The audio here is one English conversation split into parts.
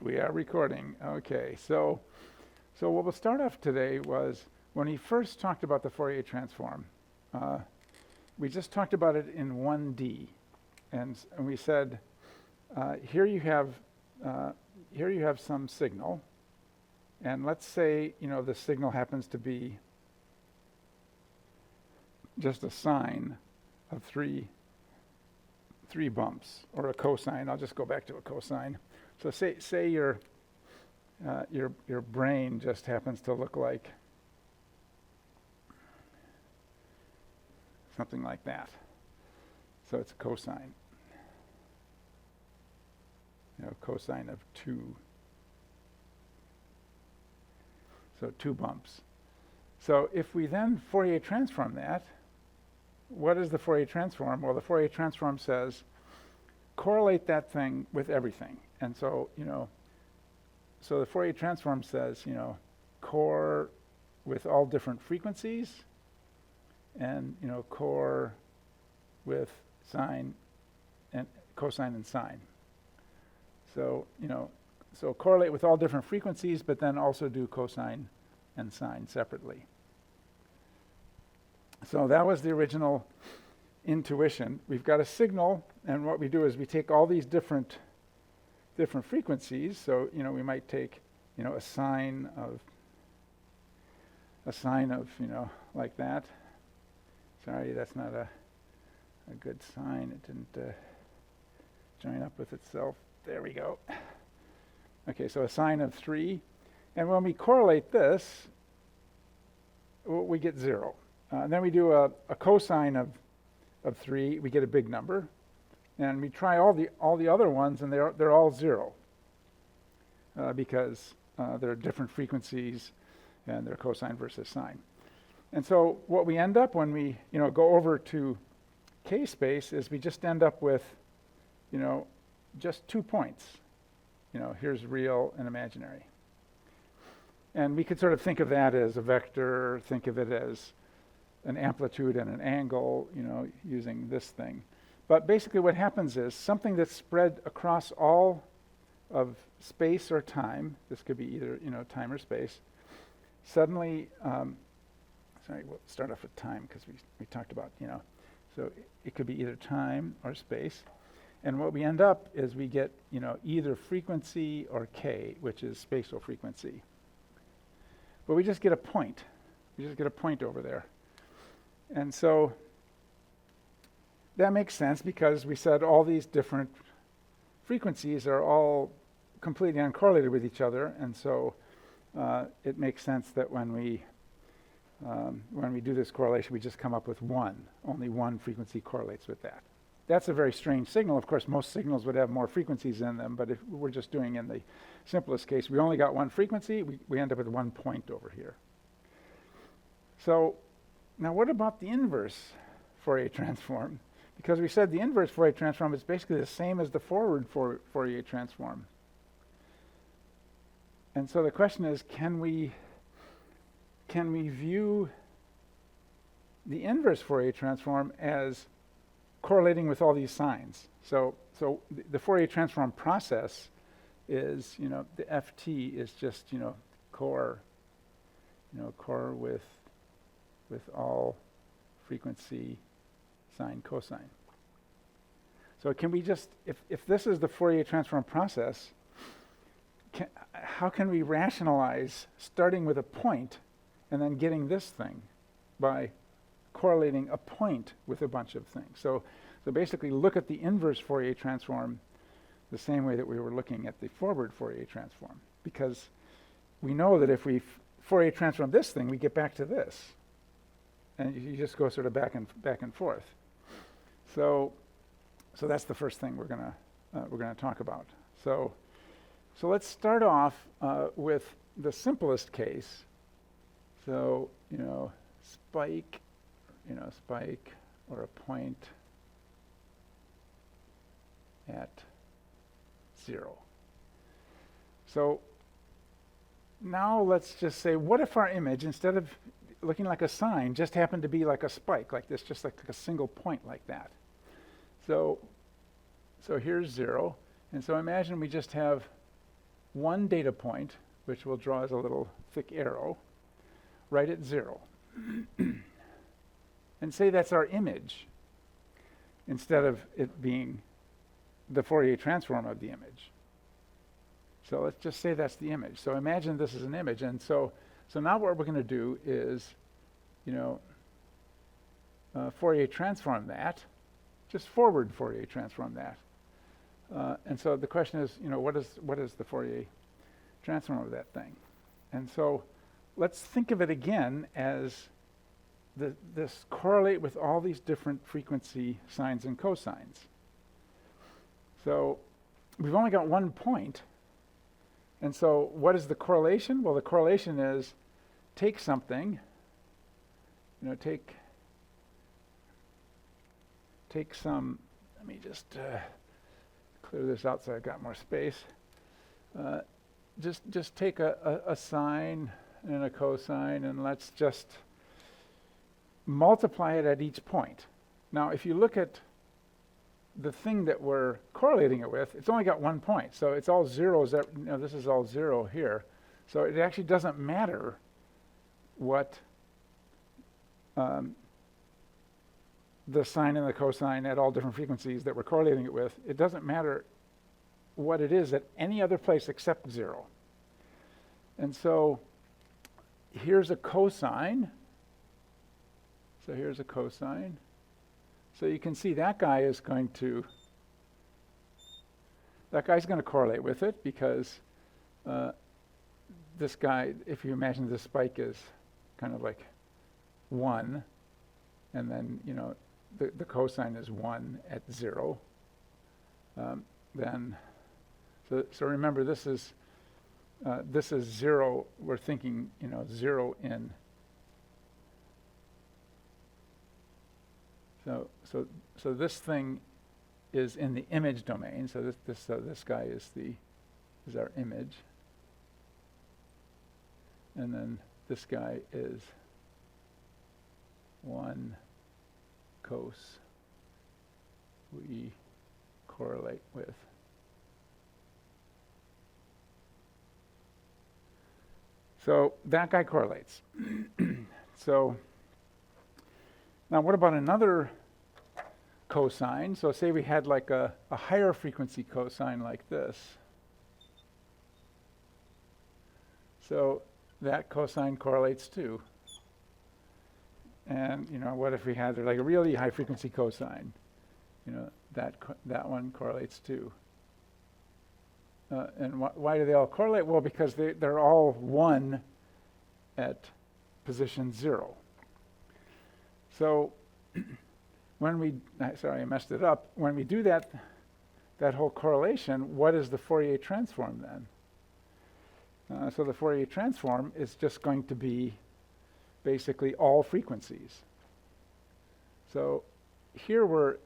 We are recording. Okay, so what we'll start off today was when he first talked about the Fourier transform. We just talked about it in 1D, and we said here you have some signal, and let's say the signal happens to be just a sine of three bumps, or a cosine. I'll just go back to a cosine. So say your brain just happens to look like something like that. So it's a cosine. Cosine of 2. So 2 bumps. So if we then Fourier transform that, what is the Fourier transform? Well, the Fourier transform says correlate that thing with everything. And so, so the Fourier transform says, core with all different frequencies, and, core with sine and cosine and sine. So, so correlate with all different frequencies, but then also do cosine and sine separately. So that was the original intuition. We've got a signal, and what we do is we take all these different frequencies. So we might take a sine of like that. Sorry, that's not a good sign. It didn't join up with itself. There we go. Okay, so a sine of 3, and when we correlate this, we get 0. And then we do a cosine of 3, we get a big number, and we try all the other ones, and they're all 0 because they're different frequencies, and they're cosine versus sine. And so what we end up when we go over to k-space is we just end up with just 2 points. Here's real and imaginary. And we could sort of think of that as a vector, think of it as an amplitude and an angle, using this thing. But basically what happens is something that's spread across all of space or time, this could be either time or space, suddenly, we'll start off with time because we talked about, so it could be either time or space. And what we end up is we get, either frequency or k, which is spatial frequency. But we just get a point. We just get a point over there. And so that makes sense because we said all these different frequencies are all completely uncorrelated with each other. And so it makes sense that when we do this correlation, we just come up with one. Only one frequency correlates with that. That's a very strange signal. Of course, most signals would have more frequencies in them, but if we're just doing in the simplest case, we only got one frequency, we end up with 1 point over here. So now what about the inverse Fourier transform? Because we said the inverse Fourier transform is basically the same as the forward Fourier transform. And so the question is, can we view the inverse Fourier transform as correlating with all these signs? So the Fourier transform process is, the FT is just, core with all frequency sine cosine. So can we just, if this is the Fourier transform process, how can we rationalize starting with a point and then getting this thing by correlating a point with a bunch of things? So basically look at the inverse Fourier transform the same way that we were looking at the forward Fourier transform, because we know that if we Fourier transform this thing, we get back to this. And you just go sort of back and forth. So that's the first thing we're gonna talk about. So let's start off with the simplest case. So spike or a point at 0. So now let's just say, what if our image, instead of looking like a sine, just happened to be like a spike, like this, just like a single point like that? So here's 0, and so imagine we just have one data point, which we'll draw as a little thick arrow, right at 0. And say that's our image, instead of it being the Fourier transform of the image. So let's just say that's the image. So imagine this is an image. And so now what we're going to do is, Fourier transform that, just forward Fourier transform that. And so the question is, what is the Fourier transform of that thing? And so let's think of it again as this correlate with all these different frequency sines and cosines. So we've only got one point. And so what is the correlation? Well, the correlation is take something, take some, let me just clear this out so I've got more space. Just take a sine and a cosine, and let's just multiply it at each point. Now, if you look at the thing that we're correlating it with, it's only got one point. So it's all zeros. This is all 0 here. So it actually doesn't matter what the sine and the cosine at all different frequencies that we're correlating it with. It doesn't matter what it is at any other place except 0. And so here's a cosine. So here's a cosine. So you can see that guy is going to correlate with it, because this guy, if you imagine this spike is kind of like 1, and then the cosine is 1 at 0. Then so remember, this is 0. We're thinking 0 in. So this thing is in the image domain. So this guy is our image, and then this guy is 1 cos we correlate with. So that guy correlates. So now what about another cosine? So say we had like a higher frequency cosine like this. So that cosine correlates too. And what if we had like a really high frequency cosine? That one correlates too. And why do they all correlate? Well, because they're all 1 at position 0. So when sorry, I messed it up. When we do that whole correlation, what is the Fourier transform then? So the Fourier transform is just going to be basically all frequencies. So here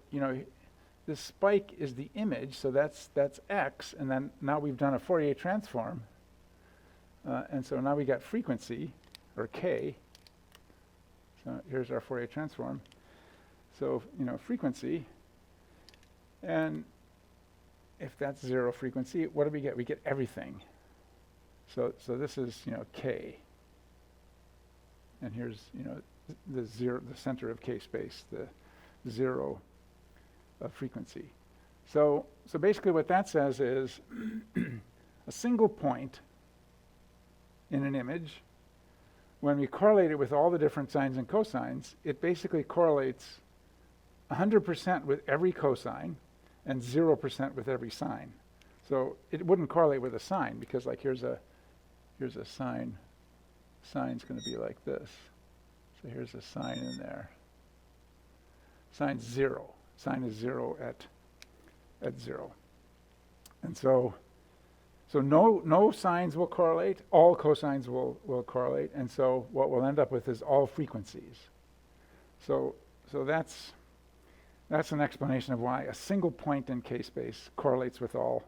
this spike is the image, so that's x, and then now we've done a Fourier transform, and so now we got frequency, or k. So here's our Fourier transform. So frequency, and if that's 0 frequency, what do we get? We get everything. So this is k, and here's the center of k space, the 0 of frequency. So basically what that says is a single point in an image, when we correlate it with all the different sines and cosines, it basically correlates 100% with every cosine and 0% with every sine. So it wouldn't correlate with a sine, because like here's a sine. Sine's going to be like this. So here's a sine in there. Sine's 0. Sine is 0 at 0. And so no sines will correlate, all cosines will correlate, and so what we'll end up with is all frequencies. So that's an explanation of why a single point in k-space correlates with all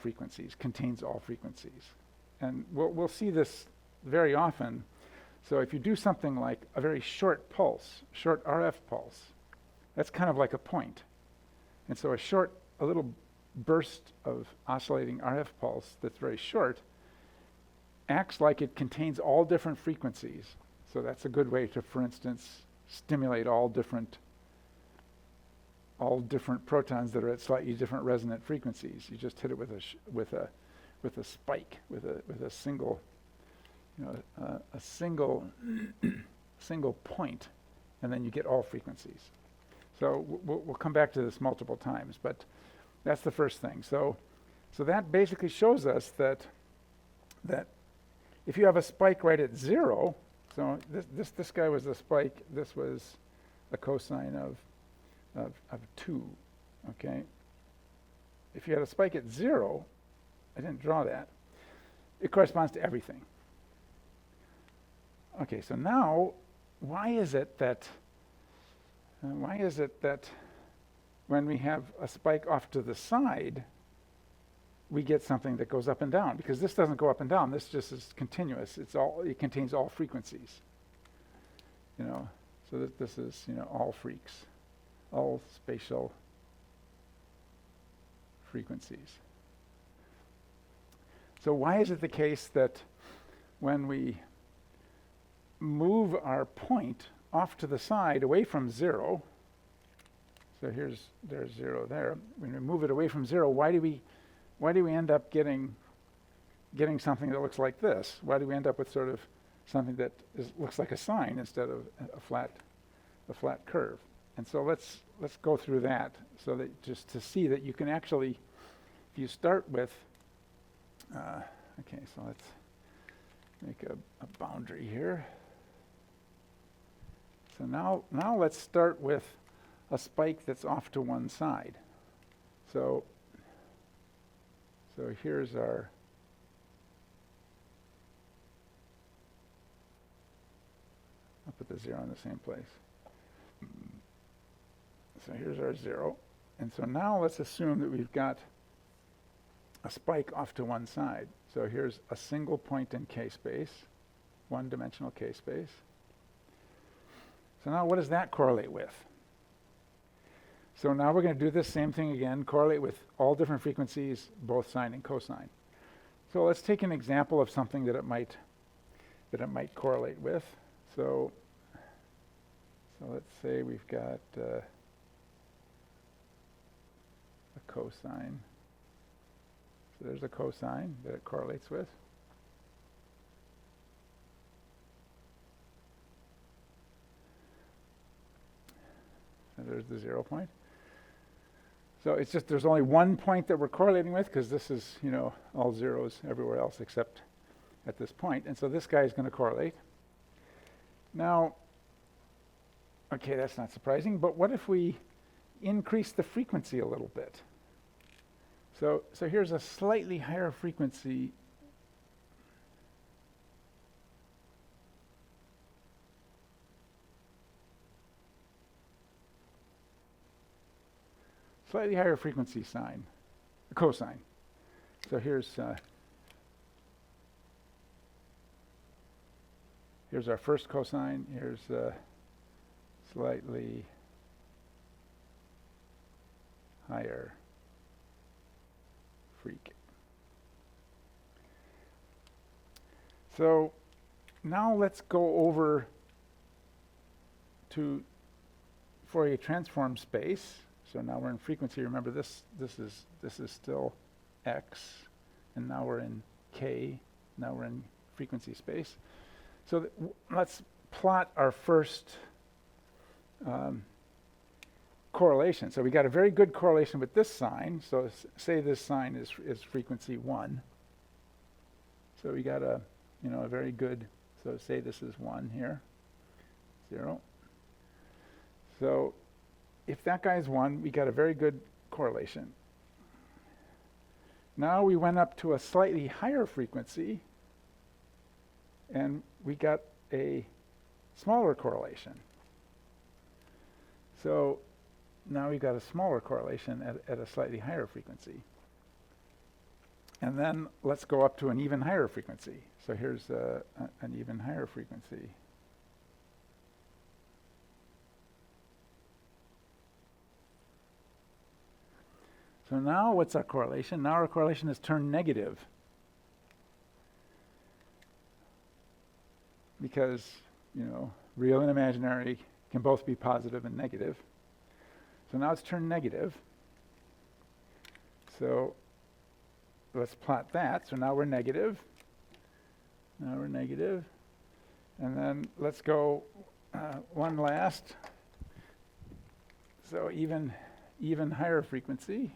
frequencies, contains all frequencies. And we'll see this very often. So if you do something like a very short pulse, short RF pulse, that's kind of like a point. And so a little burst of oscillating RF pulse that's very short acts like it contains all different frequencies. So that's a good way to, for instance, stimulate all different protons that are at slightly different resonant frequencies. You just hit it with a spike, with a single, a single point, and then you get all frequencies. So we'll come back to this multiple times, but that's the first thing. So that basically shows us that if you have a spike right at 0, so this guy was a spike, this was a cosine of 2, okay? If you had a spike at 0, I didn't draw that, it corresponds to everything. Okay, so now, why is it that when we have a spike off to the side, we get something that goes up and down? Because this doesn't go up and down, this just is continuous. It contains all frequencies. So that this is, all freaks, all spatial frequencies. So why is it the case that when we move our point off to the side away from 0, so there's 0 there, when we move it away from 0, why do we end up getting something that looks like this? Why do we end up with sort of something that looks like a sine instead of a flat curve? And so let's go through that, so that just to see that you can actually, if you start with, okay, so let's make a boundary here. So now let's start with a spike that's off to one side. So here's our, I'll put the 0 in the same place. So here's our 0. And so now let's assume that we've got a spike off to one side. So here's a single point in K-space, one-dimensional K-space. So now what does that correlate with? So now we're going to do this same thing again, correlate with all different frequencies, both sine and cosine. So let's take an example of something that it might correlate with. So let's say we've got a cosine. So there's a cosine that it correlates with. And there's the 0 point. So it's just there's only one point that we're correlating with, because this is, all zeros everywhere else except at this point. And so this guy is going to correlate. Now, okay, that's not surprising, but what if we increase the frequency a little bit? So here's a slightly higher frequency. Slightly higher frequency cosine. So here's our first cosine. Here's a slightly higher freak. So now let's go over to Fourier transform space. So now we're in frequency. Remember, this is still x, and now we're in k. Now we're in frequency space. So let's plot our first correlation. So we got a very good correlation with this sign. So say this sign is frequency 1. So we got a very good. So say this is 1 here, 0. So if that guy is 1, we got a very good correlation. Now we went up to a slightly higher frequency, and we got a smaller correlation. So now we've got a smaller correlation at a slightly higher frequency. And then let's go up to an even higher frequency. So here's an even higher frequency. So now what's our correlation? Now our correlation is turned negative. Because, real and imaginary can both be positive and negative. So now it's turned negative. So let's plot that. So now we're negative. Now we're negative. And then let's go one last. So even higher frequency.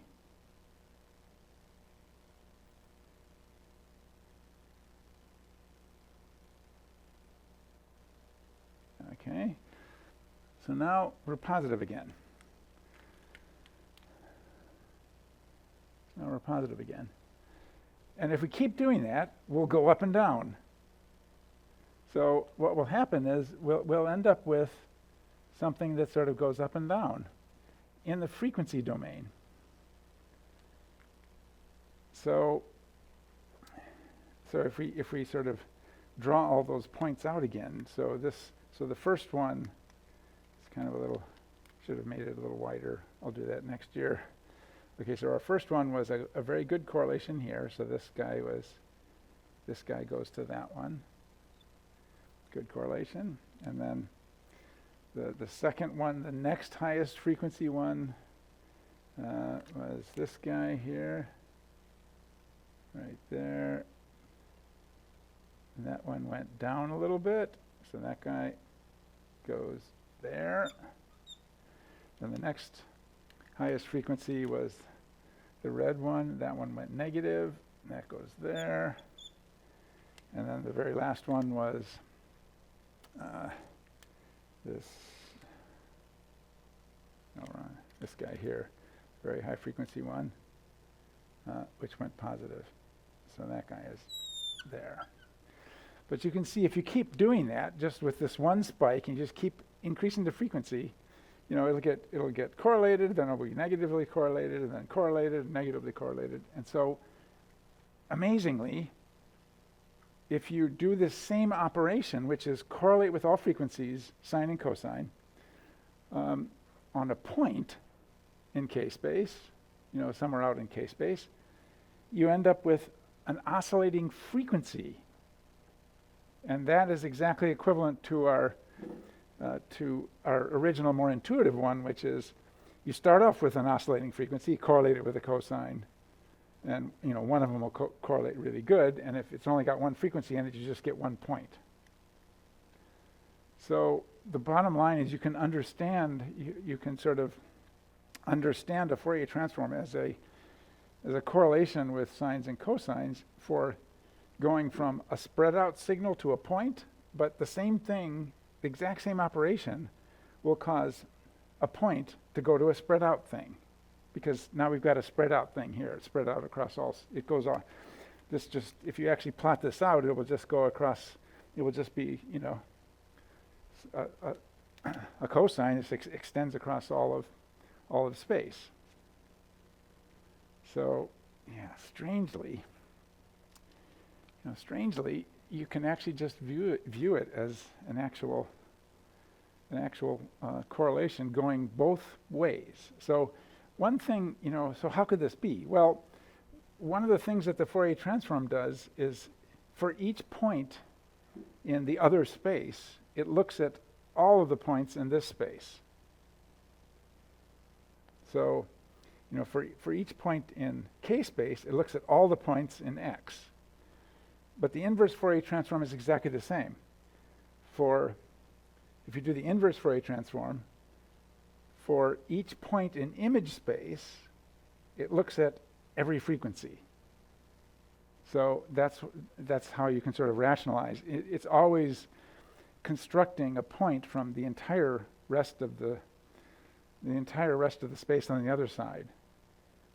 Okay. So now we're positive again. Now we're positive again. And if we keep doing that, we'll go up and down. So what will happen is we'll end up with something that sort of goes up and down in the frequency domain. So if we sort of draw all those points out again, so the first one is kind of a little, should have made it a little wider. I'll do that next year. Okay, so our first one was a very good correlation here. So this guy goes to that one. Good correlation. And then the second one, the next highest frequency one, was this guy here, right there. And that one went down a little bit, so that guy goes there. Then the next highest frequency was the red one. That one went negative, and that goes there. And then the very last one was this guy here, very high frequency one, which went positive. So that guy is there. But you can see if you keep doing that, just with this one spike, and you just keep increasing the frequency, it'll get correlated, then it'll be negatively correlated, and then correlated, negatively correlated. And so, amazingly, if you do this same operation, which is correlate with all frequencies, sine and cosine, on a point in k-space, somewhere out in k-space, you end up with an oscillating frequency. And that is exactly equivalent to our original, more intuitive one, which is you start off with an oscillating frequency, correlate it with a cosine, and one of them will correlate really good, and if it's only got one frequency in it, you just get 1 point. So the bottom line is you can understand, you can sort of understand a Fourier transform as a correlation with sines and cosines for going from a spread out signal to a point, but the same thing, the exact same operation will cause a point to go to a spread out thing, because now we've got a spread out thing here. It's spread out across all, it goes on. This just, if you actually plot this out, it will just go across, it will just be, a cosine. It extends across all of space. So, yeah, strangely, you can actually just view it as an actual correlation going both ways. So one thing, so how could this be? Well, one of the things that the Fourier transform does is for each point in the other space, it looks at all of the points in this space. So, for each point in K space, it looks at all the points in X. But the inverse Fourier transform is exactly the same. If you do the inverse Fourier transform, for each point in image space, it looks at every frequency. So that's how you can sort of rationalize. It's always constructing a point from the entire rest of the space on the other side,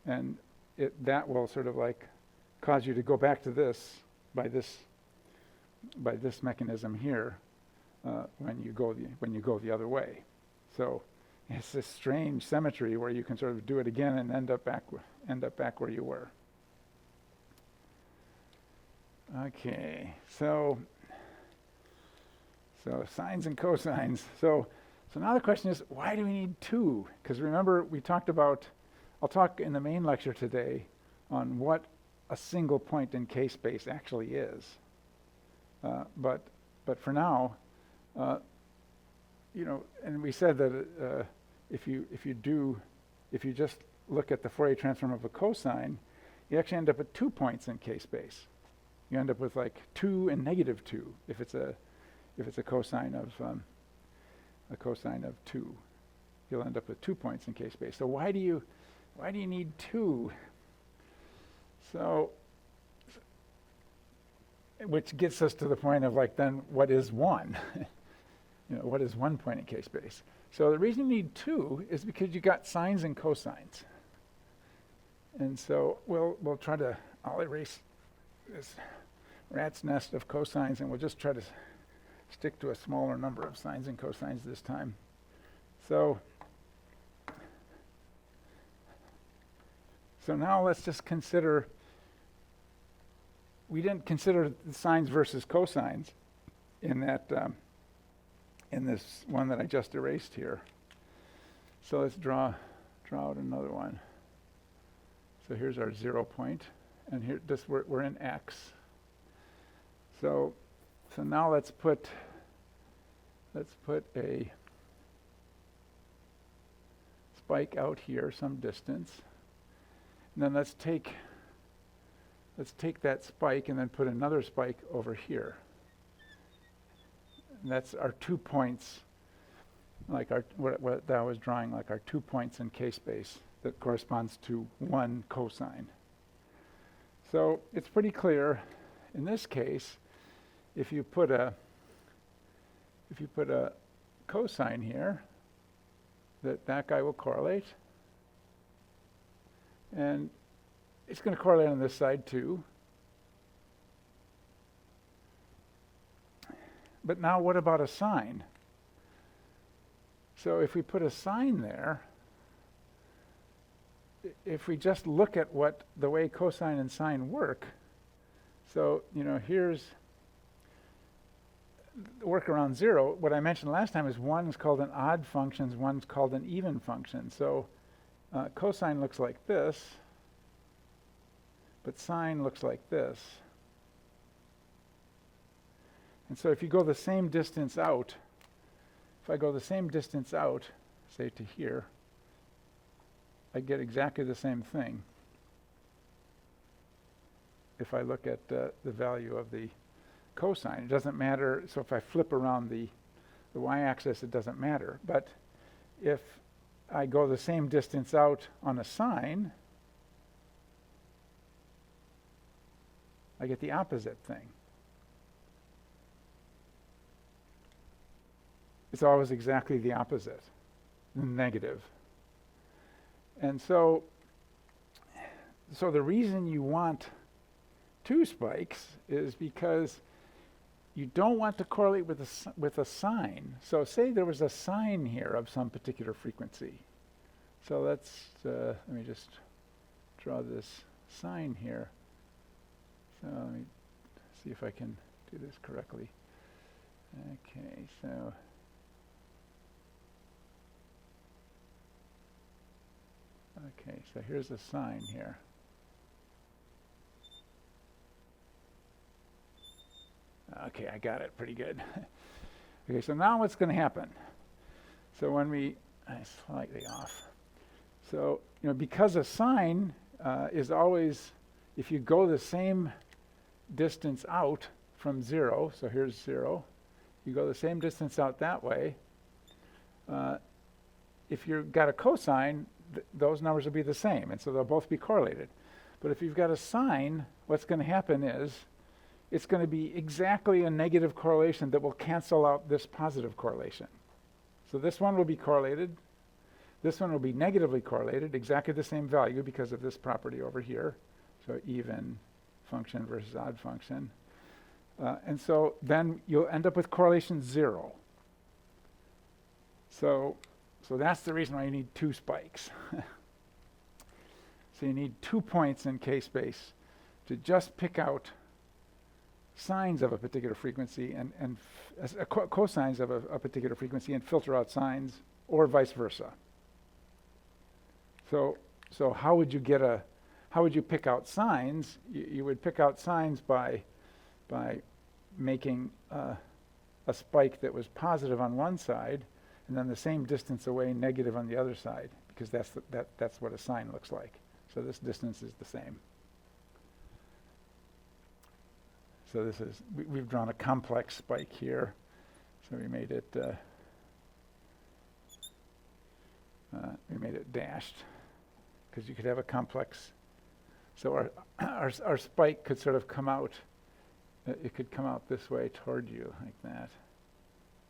and that will sort of like cause you to go back to this by this mechanism here when you go the other way. So it's this strange symmetry where you can sort of do it again and end up back where you were. Okay, so sines and cosines. So now the question is, why do we need two? Because remember, we talked about I'll talk in the main lecture today on what a single point in K-space actually is. But for now, you know, and we said that if you just look at the Fourier transform of a cosine, you actually end up at 2 points in K-space. You end up with like 2 and -2 if it's a cosine of 2. You'll end up with 2 points in K-space. So why do you need 2? So, which gets us to the point of like, then what is 1? You know, what is 1 point in K-space? So the reason you need 2 is because you got sines and cosines. And so we'll try to, I'll erase this rat's nest of cosines, and we'll just try to stick to a smaller number of sines and cosines this time. So now let's just consider, we didn't consider the sines versus cosines in that, in this one that I just erased here. So let's draw out another one. So here's our 0 point, and here we're in X. So now let's put a spike out here some distance, and then let's take that spike and then put another spike over here. And that's our 2 points, like what that was drawing, like our 2 points in K-space that corresponds to 1 cosine. So it's pretty clear in this case, if you put a cosine here, that guy will correlate, and it's going to correlate on this side too. But now what about a sine? So if we put a sine there, if we just look at the way cosine and sine work, so, you know, here's the work around 0. What I mentioned last time is one is called an odd function, one's called an even function. So cosine looks like this, but sine looks like this. And so if you go the same distance out, if I go the same distance out, say to here, I get exactly the same thing if I look at the value of the cosine. It doesn't matter, so if I flip around the y-axis, it doesn't matter. But if I go the same distance out on a sine, I get the opposite thing. It's always exactly the opposite, negative. And so the reason you want 2 spikes is because you don't want to correlate with a sine. So say there was a sine here of some particular frequency. So let me just draw this sine here. So let me see if I can do this correctly. Okay, so here's a sine here. Okay, I got it pretty good. Okay, so now what's going to happen? So when slightly off. So, you know, because a sine is always, if you go the same distance out from 0, so here's 0, you go the same distance out that way, if you've got a cosine, those numbers will be the same, and so they'll both be correlated. But if you've got a sine, what's going to happen is it's going to be exactly a negative correlation that will cancel out this positive correlation. So this one will be correlated. This one will be negatively correlated, exactly the same value because of this property over here. So even function versus odd function. And so then you'll end up with correlation 0. So that's the reason why you need 2 spikes. So you need 2 points in K-space to just pick out sines of a particular frequency and cosines of a particular frequency and filter out sines, or vice versa. So So how would you pick out sines? You would pick out sines by making a spike that was positive on one side, and then the same distance away negative on the other side, because that's what a sine looks like. So this distance is the same. So this is, we've drawn a complex spike here. So we made it dashed, because you could have a complex. So our spike could sort of come out. It could come out this way toward you like that.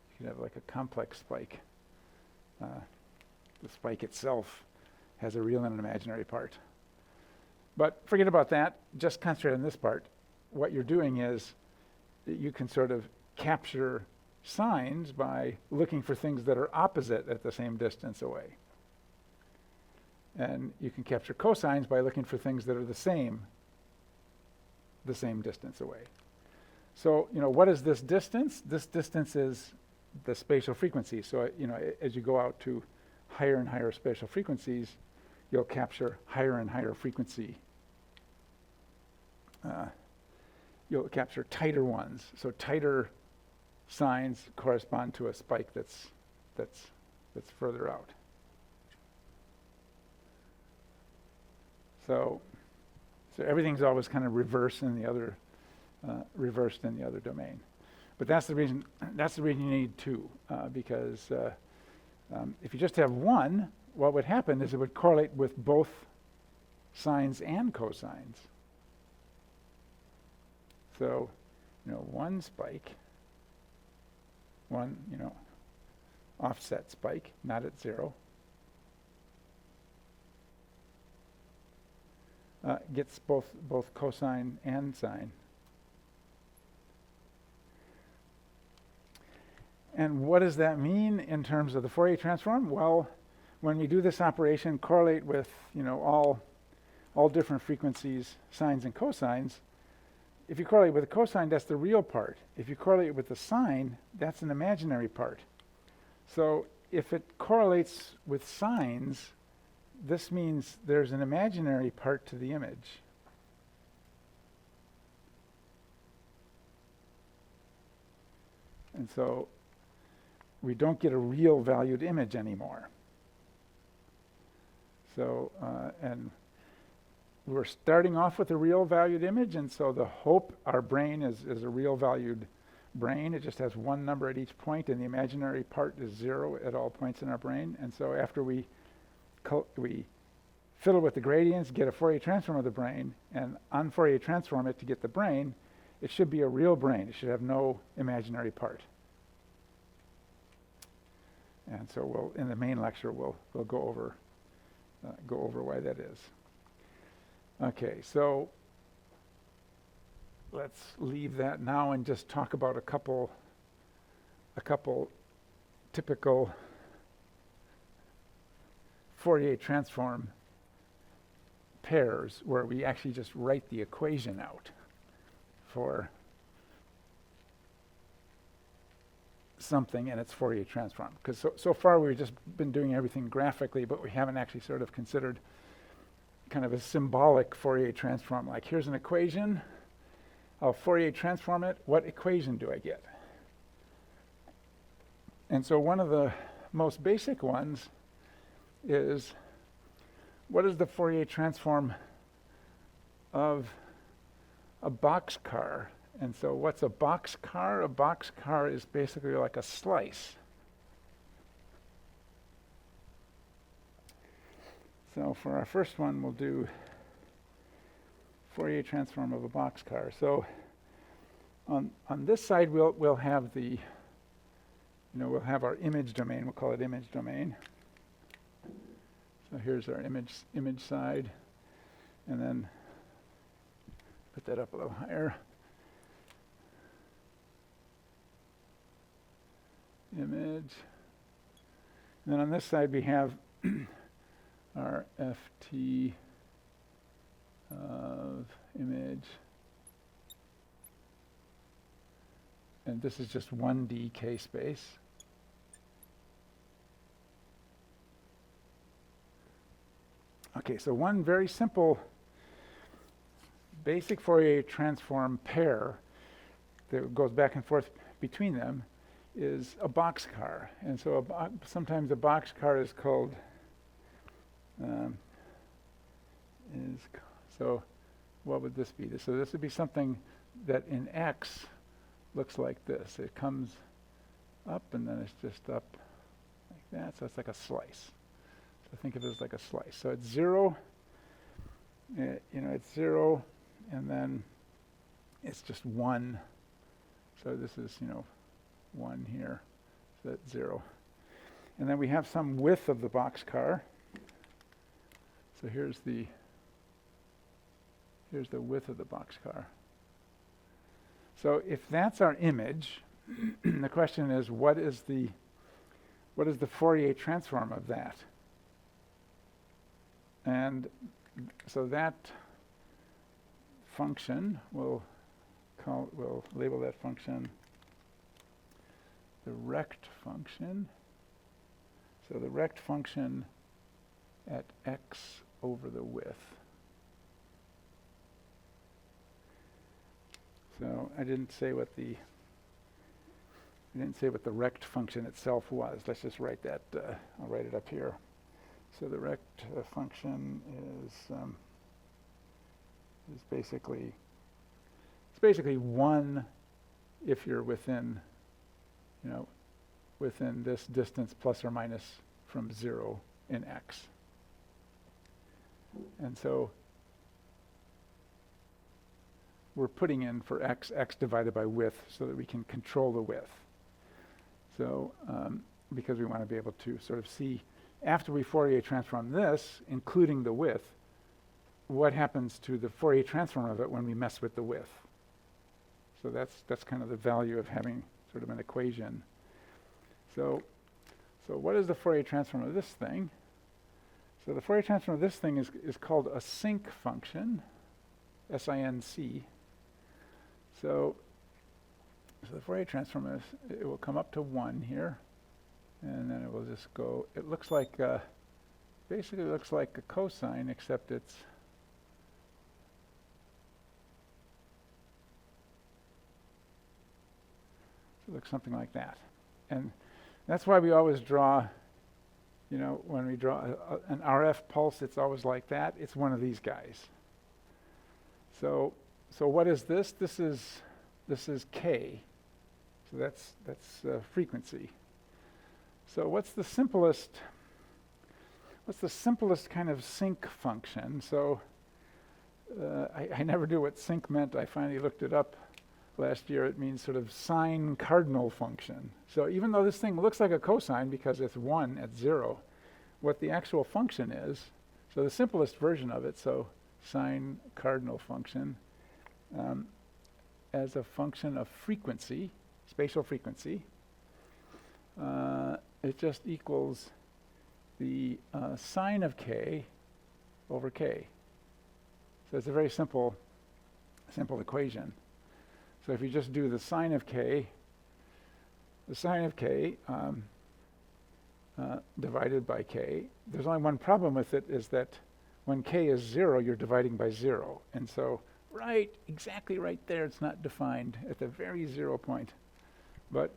You could have like a complex spike. The spike itself has a real and an imaginary part. But forget about that. Just concentrate on this part. What you're doing is that you can sort of capture sines by looking for things that are opposite at the same distance away. And you can capture cosines by looking for things that are the same distance away. So, what is this distance? This distance is the spatial frequency. So, as you go out to higher and higher spatial frequencies, you'll capture higher and higher frequency. You'll capture tighter ones. So tighter sines correspond to a spike that's further out. So everything's always kind of reversed in the other domain. But that's the reason you need two, because if you just have one, what would happen is it would correlate with both sines and cosines. So, one spike, one, offset spike, not at zero, gets both cosine and sine. And what does that mean in terms of the Fourier transform? Well, when we do this operation, correlate with all different frequencies, sines and cosines. If you correlate with a cosine, that's the real part. If you correlate with the sine, that's an imaginary part. So if it correlates with sines, this means there's an imaginary part to the image. And so we don't get a real valued image anymore. So, and we're starting off with a real valued image, and so the hope, our brain is a real valued brain. It just has one number at each point, and the imaginary part is 0 at all points in our brain. And so after we fiddle with the gradients, get a Fourier transform of the brain, and un-Fourier transform it to get the brain, it should be a real brain. It should have no imaginary part. And so in the main lecture, we'll go over why that is. Okay, so let's leave that now and just talk about a couple typical Fourier transform pairs where we actually just write the equation out for something and its Fourier transform. Because so far we've just been doing everything graphically, but we haven't actually sort of considered kind of a symbolic Fourier transform. Like, here's an equation, I'll Fourier transform it, what equation do I get? And so one of the most basic ones is, what is the Fourier transform of a boxcar? And so what's a boxcar? A boxcar is basically like a slice. So for our first one, we'll do Fourier transform of a boxcar. So on this side, we'll have the, we'll have our image domain. We'll call it image domain. So here's our image side, and then put that up a little higher. Image. And then on this side, we have our FT of image. And this is just 1D K space. Okay, so one very simple basic Fourier transform pair that goes back and forth between them is a boxcar. And so sometimes a boxcar is called, so what would this be? So this would be something that in X looks like this. It comes up and then it's just up like that. So it's like a slice. So think of it as like a slice. So it's 0, it's 0, and then it's just 1. So this is, 1 here. So that's 0. And then we have some width of the boxcar. So here's the width of the boxcar. So if that's our image, the question is, what is the Fourier transform of that? And so that function, we'll label that function the Rect function. So the Rect function at x over the width. So I didn't say what the Rect function itself was. Let's just write that. I'll write it up here. So the Rect function is basically 1 if you're within this distance plus or minus from 0 in x. And so we're putting in for x divided by width so that we can control the width. So because we want to be able to sort of see, after we Fourier transform this, including the width, what happens to the Fourier transform of it when we mess with the width. So that's kind of the value of having sort of an equation. So what is the Fourier transform of this thing? So the Fourier transform of this thing is called a sinc function, S-I-N-C. So the Fourier transform is, it will come up to 1 here, and then it will just go, it looks like, basically looks like a cosine, except it looks something like that. And that's why we always draw, when we draw an RF pulse, it's always like that. It's one of these guys. So what is this? This is K. So that's frequency. So what's the simplest kind of sinc function? So I never knew what sinc meant. I finally looked it up last year. It means sort of sine cardinal function. So even though this thing looks like a cosine because it's 1 at 0, what the actual function is, so the simplest version of it, so sine cardinal function, as a function of frequency, spatial frequency, it just equals the sine of k over k. So it's a very simple equation. So if you just do the sine of k divided by k, there's only one problem with it, is that when k is 0, you're dividing by 0. And so exactly right there, it's not defined at the very 0 point. But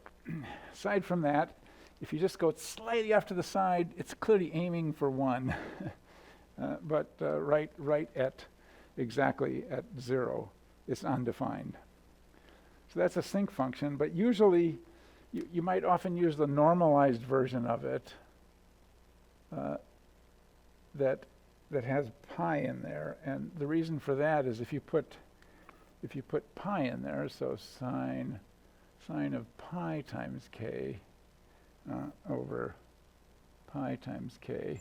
aside from that, if you just go slightly off to the side, it's clearly aiming for 1. But right at exactly at 0, it's undefined. So that's a sinc function, but usually you might often use the normalized version of it that has pi in there. And the reason for that is if you put pi in there, so sine of pi times k over pi times k,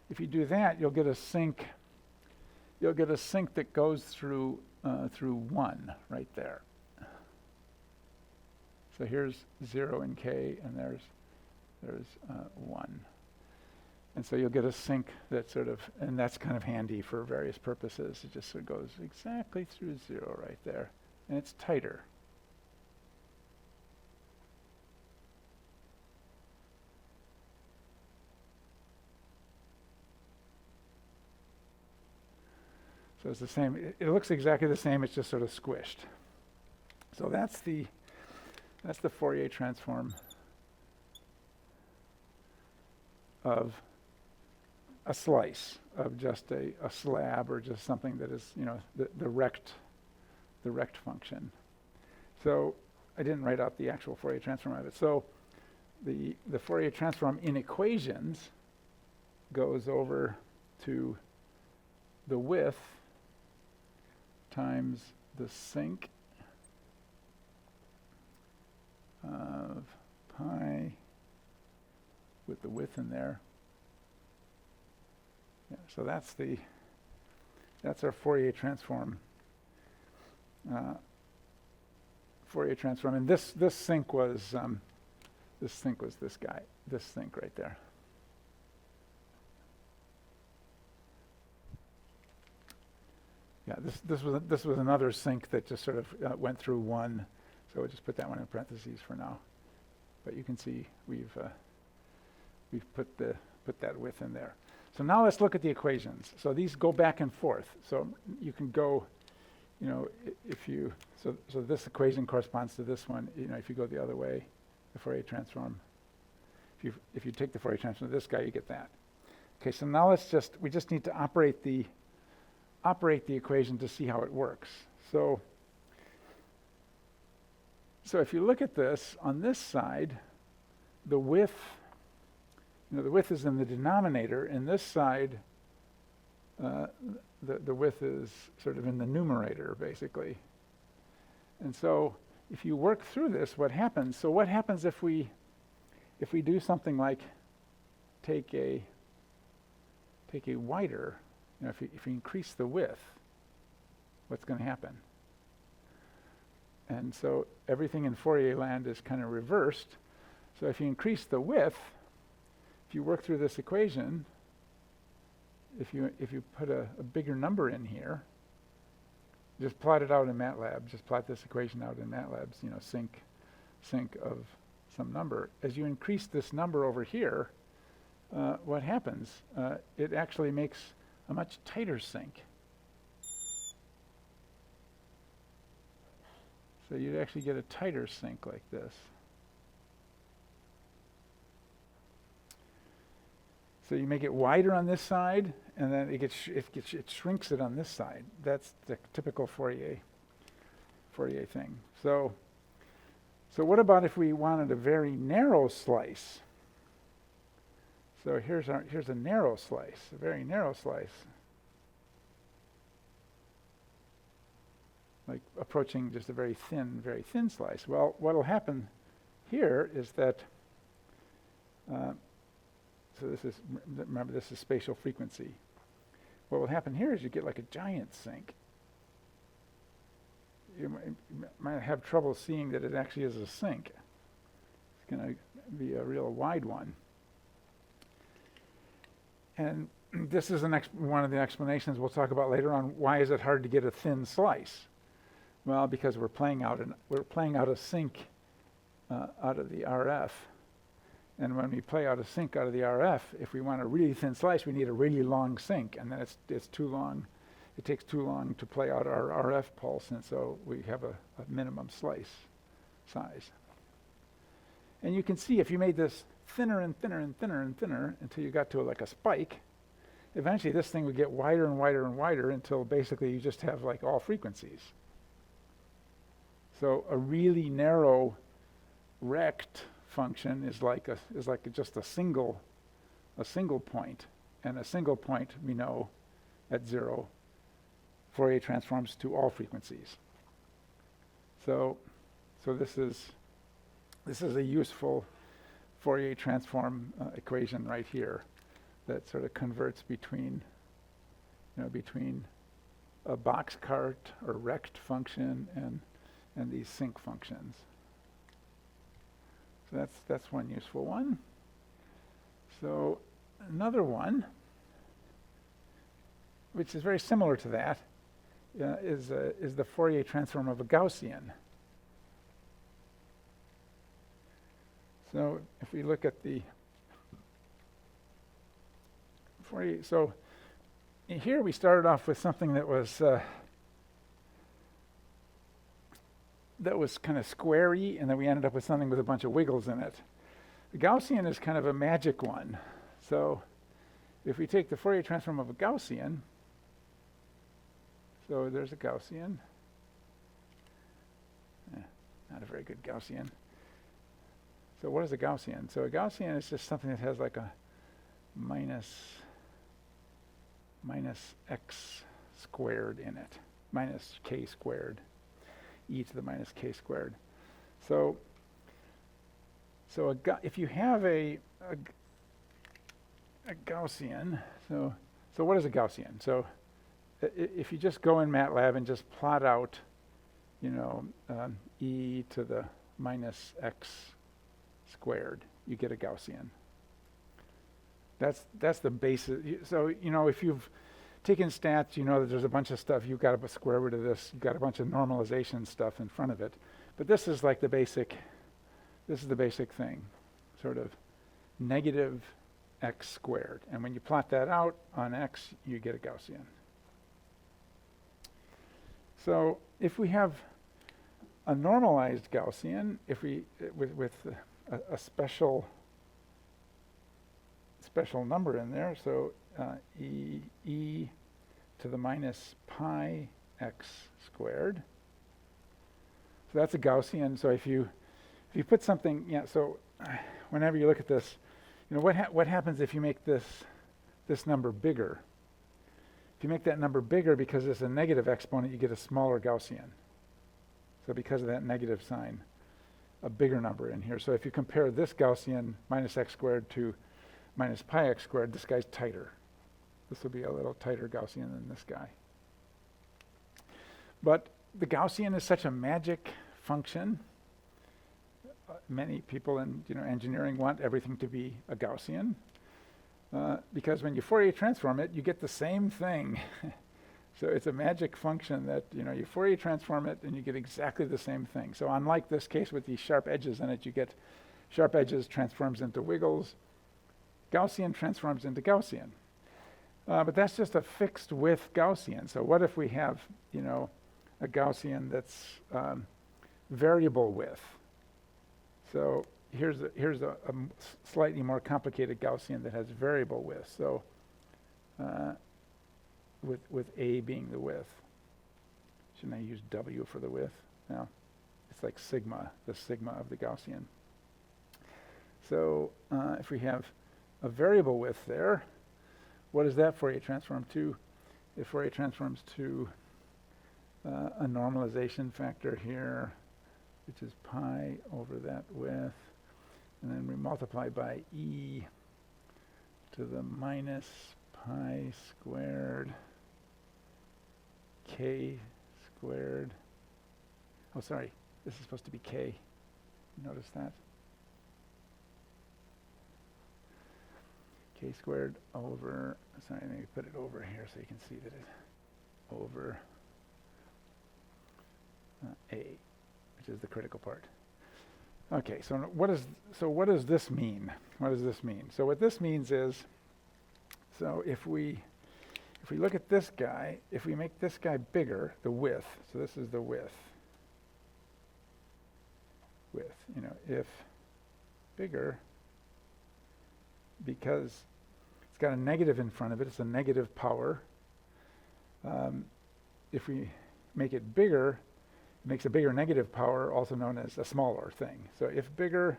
if you do that, you'll get a sinc that goes through 1 right there. So here's 0 in k, and there's 1. And so you'll get a sinc that sort of, and that's kind of handy for various purposes. It just sort of goes exactly through 0 right there, and it's tighter. So it's the same. It looks exactly the same. It's just sort of squished. So that's the Fourier transform of a slice of just a slab, or just something that is, the rect function. So I didn't write out the actual Fourier transform of it. So the Fourier transform in equations goes over to the width times the sinc of pi with the width in there. Yeah, so that's our Fourier transform. Fourier transform, and this sinc was this guy, this sinc right there. Yeah, this was another sinc that just sort of went through one, so we'll just put that one in parentheses for now. But you can see we've put that width in there. So now let's look at the equations. So these go back and forth. So you can go, so this equation corresponds to this one. If you go the other way, the Fourier transform. If you take the Fourier transform of this guy, you get that. Okay, so now we just need to operate the equation to see how it works. So if you look at this, on this side, the width, the width is in the denominator, and this side, the width is sort of in the numerator, basically. And so if you work through this, what happens? So what happens if we do something like take a wider, if you increase the width, what's going to happen? And so everything in Fourier land is kind of reversed. So if you increase the width, if you work through this equation, if you put a bigger number in here, just plot it out in MATLAB. Just plot this equation out in MATLAB's, sinc of some number. As you increase this number over here, what happens? It actually makes a much tighter sinc. So you'd actually get a tighter sinc like this. So you make it wider on this side, and then it shrinks it on this side. That's the typical Fourier thing. So what about if we wanted a very narrow slice? So here's a narrow slice, a very narrow slice, like approaching just a very thin slice. Well, what will happen here is that. So remember, this is spatial frequency. What will happen here is you get like a giant sinc. You might have trouble seeing that it actually is a sinc. It's going to be a real wide one. And this is one of the explanations we'll talk about later on. Why is it hard to get a thin slice? Well, because we're playing out a sinc out of the RF. And when we play out a sinc out of the RF, if we want a really thin slice, we need a really long sinc, and then it's too long. It takes too long to play out our RF pulse, and so we have a minimum slice size. And you can see if you made this thinner and thinner and thinner and thinner until you got to like a spike, eventually this thing would get wider and wider and wider until basically you just have like all frequencies. So a really narrow rect function is like just a single point, and a single point we know at 0 Fourier transforms to all frequencies. So this is a useful Fourier transform equation right here that sort of converts between a box cart or rect function and these sinc functions. So that's one useful one. So another one, which is very similar to that, is the Fourier transform of a Gaussian. So if we look at the Fourier, so here we started off with something that was kind of squarey, and then we ended up with something with a bunch of wiggles in it. The Gaussian is kind of a magic one. So if we take the Fourier transform of a Gaussian, so there's a Gaussian. Not a very good Gaussian. So what is a Gaussian? So a Gaussian is just something that has like a minus x squared in it, minus k squared, e to the minus k squared. So if you have a Gaussian, so what is a Gaussian? So if you just go in MATLAB and just plot out, e to the minus x squared, you get a Gaussian. That's the basis. So if you've taken stats, you know that there's a bunch of stuff. You've got a square root of this. You've got a bunch of normalization stuff in front of it. But this is like the basic. This is the basic thing, sort of negative x squared. And when you plot that out on x, you get a Gaussian. So if we have a normalized Gaussian, if we with a special number in there, so e to the minus pi x squared. So that's a Gaussian. So if you put something, so whenever you look at this, what happens if you make this number bigger? If you make that number bigger because it's a negative exponent, you get a smaller Gaussian. So because of that negative sign, a bigger number in here. So if you compare this Gaussian, minus x squared, to minus pi x squared, this guy's tighter. This will be a little tighter Gaussian than this guy. But the Gaussian is such a magic function. Many people in engineering want everything to be a Gaussian. Because when you Fourier transform it, you get the same thing. So it's a magic function that, you Fourier transform it and you get exactly the same thing. So unlike this case with these sharp edges in it, you get sharp edges transforms into wiggles. Gaussian transforms into Gaussian. But that's just a fixed width Gaussian. So what if we have, a Gaussian that's variable width? So here's a slightly more complicated Gaussian that has variable width. So with A being the width. Shouldn't I use W for the width? No, it's like sigma, the sigma of the Gaussian. So if we have a variable width there, what does that Fourier transform to? It Fourier transforms to a normalization factor here, which is pi over that width. And then we multiply by e to the minus pi squared k squared. Oh, sorry, this is supposed to be k. Notice that? K squared over, sorry, let me put it over here so you can see that it over A, which is the critical part. Okay, so what does this mean? What does this mean? So what this means is, so if we look at this guy, if we make this guy bigger, the width, so this is the width, if bigger, because it's got a negative in front of it, it's a negative power. If we make it bigger, it makes a bigger negative power, also known as a smaller thing. So if bigger,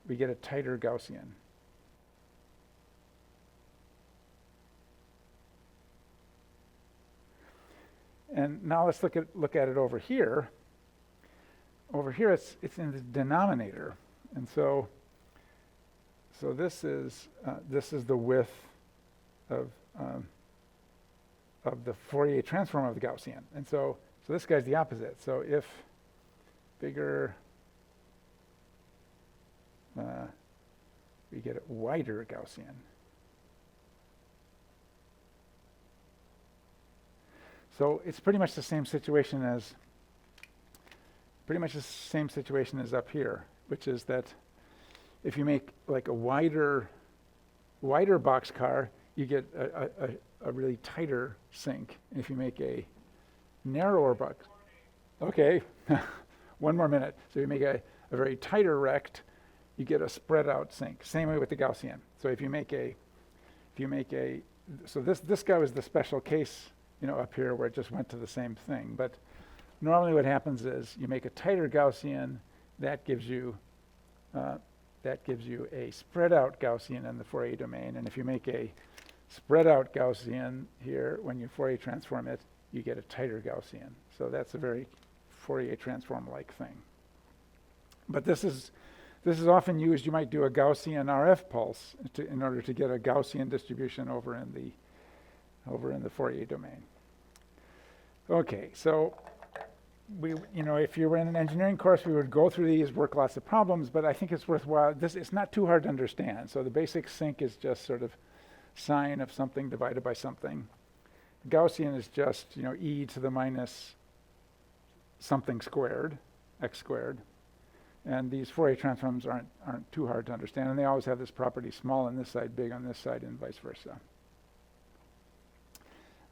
we get a tighter Gaussian. And now let's look at it over here. Over here, it's in the denominator, and so this is the width of the Fourier transform of the Gaussian, and so this guy's the opposite. So if bigger, we get a wider Gaussian. So it's pretty much the same situation as up here, which is that if you make like a wider boxcar, you get a really tighter sink. If you make a narrower buck, okay, 1 more minute. So you make a very tighter rect, you get a spread out sink. Same way with the Gaussian. So if you make a, so this guy was the special case, up here where it just went to the same thing. But normally what happens is you make a tighter Gaussian, that gives you a spread out Gaussian in the Fourier domain. And if you make a spread out Gaussian here, when you Fourier transform it, you get a tighter Gaussian. So that's a very Fourier transform-like thing. But this is often used. You might do a Gaussian RF pulse in order to get a Gaussian distribution over in the Fourier domain. Okay, so if you were in an engineering course, we would go through these, work lots of problems, but I think it's worthwhile. It's not too hard to understand. So the basic sink is just sort of sine of something divided by something. Gaussian is just, e to the minus something squared, x squared. And these Fourier transforms aren't too hard to understand, and they always have this property: small on this side, big on this side, and vice versa.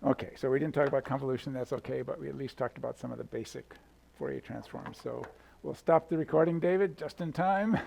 Okay, so we didn't talk about convolution, that's okay, but we at least talked about some of the basic Fourier transforms. So we'll stop the recording, David, just in time.